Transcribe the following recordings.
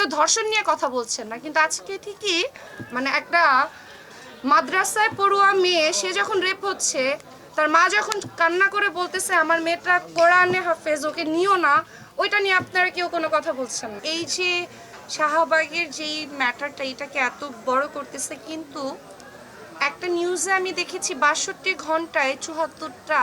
কেউ ধর্ষণ নিয়ে কথা বলছেন না, কিন্তু আজকে ঠিকই মানে একটা মাদ্রাসায় পড়ুয়া মেয়ে সে যখন রেপ হচ্ছে, তার মা যখন কান্না করে বলতেছে আমার মেয়েটা কোরআনে হাফেজ, ওকে নিও না, ওইটা নিয়ে আপনারা কেউ কোনো কথা বলছেন না। এই যে শাহবাগের যেই ম্যাটারটা, এটাকে এত বড় করতেছে, কিন্তু একটা নিউজে আমি দেখেছি ৬২ ঘন্টায় ৭৪টা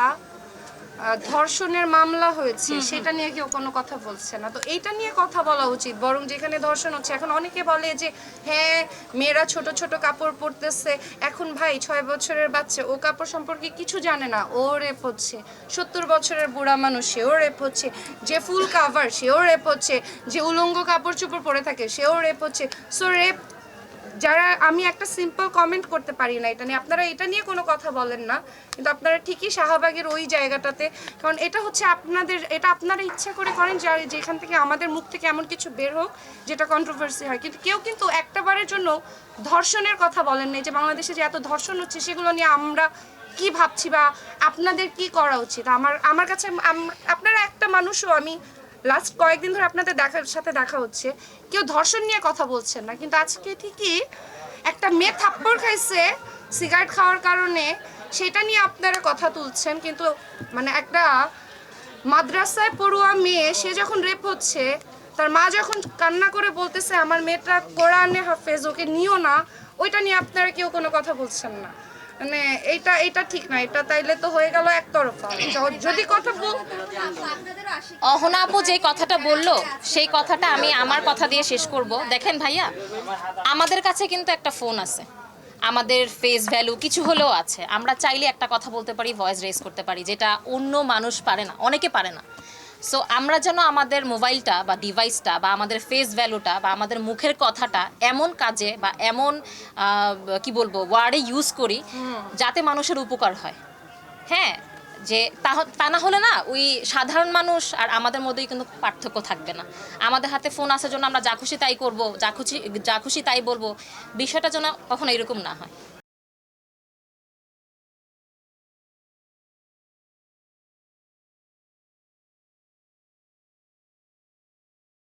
ধর্ষণের মামলা হয়েছে, সেটা নিয়ে কেউ কোনো কথা বলছে না। তো এইটা নিয়ে কথা বলা উচিত, বরং যেখানে ধর্ষণ হচ্ছে, এখন অনেকে বলে যে হ্যাঁ মেয়েরা ছোট ছোট কাপড় পরতেছে, এখন ভাই ৬ বছরের বাচ্চা ও কাপড় সম্পর্কে কিছু জানে না, ও রেপ হচ্ছে। ৭০ বছরের বুড়া মানুষ সেও রেপ হচ্ছে, যে ফুল কাভার সেও রেপ হচ্ছে, যে উলঙ্গ কাপড় চোপড় পরে থাকে সেও রেপ হচ্ছে। সো রেপ যারা, আমি একটা সিম্পল কমেন্ট করতে পারি না এটা নিয়ে, আপনারা এটা নিয়ে কোনো কথা বলেন না, কিন্তু আপনারা ঠিকই শাহবাগের ওই জায়গাটাতে, কারণ এটা হচ্ছে আপনাদের, এটা আপনারা ইচ্ছা করে করেন যেখান থেকে আমাদের মুখ থেকে এমন কিছু বের হোক যেটা কন্ট্রোভার্সি হয়, কিন্তু কেউ কিন্তু একটাবারের জন্য ধর্ষণের কথা বলেন না। যে বাংলাদেশে যে এত ধর্ষণ হচ্ছে সেগুলো নিয়ে আমরা কি ভাবছি বা আপনাদের কি করা উচিত। আমার কাছে আপনারা একটা মানুষও, আমি লাস্ট কয়েকদিন ধরে আপনাদের সাথে দেখা হচ্ছে, কেউ ধর্ষণ নিয়ে কথা বলছেন না, কিন্তু আজকে ঠিকই একটা মেয়ে থাপ্পড় খাইছে সিগারেট খাওয়ার কারণে, সেটা নিয়ে আপনারা কথা তুলছেন। কিন্তু মানে একটা মাদ্রাসায় পড়ুয়া মেয়ে সে যখন রেপ হচ্ছে, তার মা যখন কান্না করে বলতেছে আমার মেয়েটা কোরআনে হাফেজ, ওকে নিও না, ওইটা নিয়ে আপনারা কেউ কোনো কথা বলছেন না। মানে এইটা ঠিক না, এটা তাইলে তো হয়ে গেল একতরফা। যদি কথা বল, অহনা আপু যে কথাটা বললো সেই কথাটা আমি আমার কথা দিয়ে শেষ করব। দেখেন ভাইয়া, আমাদের কাছে কিন্তু একটা ফোন আছে, আমাদের ফেস ভ্যালু কিছু হলেও আছে, আমরা চাইলে একটা কথা বলতে পারি, ভয়েস রেজ করতে পারি, যেটা অন্য মানুষ পারে না, অনেকে পারে না। সো আমরা যেন আমাদের মোবাইলটা বা ডিভাইসটা বা আমাদের ফেস ভ্যালুটা বা আমাদের মুখের কথাটা এমন কাজে বা এমন কি বলবো ওয়ার্ডে ইউজ করি যাতে মানুষের উপকার হয়। হ্যাঁ, যে তা না হলে না ওই সাধারণ মানুষ আর আমাদের মধ্যেই কিন্তু পার্থক্য থাকবে না। আমাদের হাতে ফোন আসার জন্য আমরা যা খুশি তাই করবো, যা খুশি তাই বলবো, বিষয়টা যেন কখনো এরকম না হয়।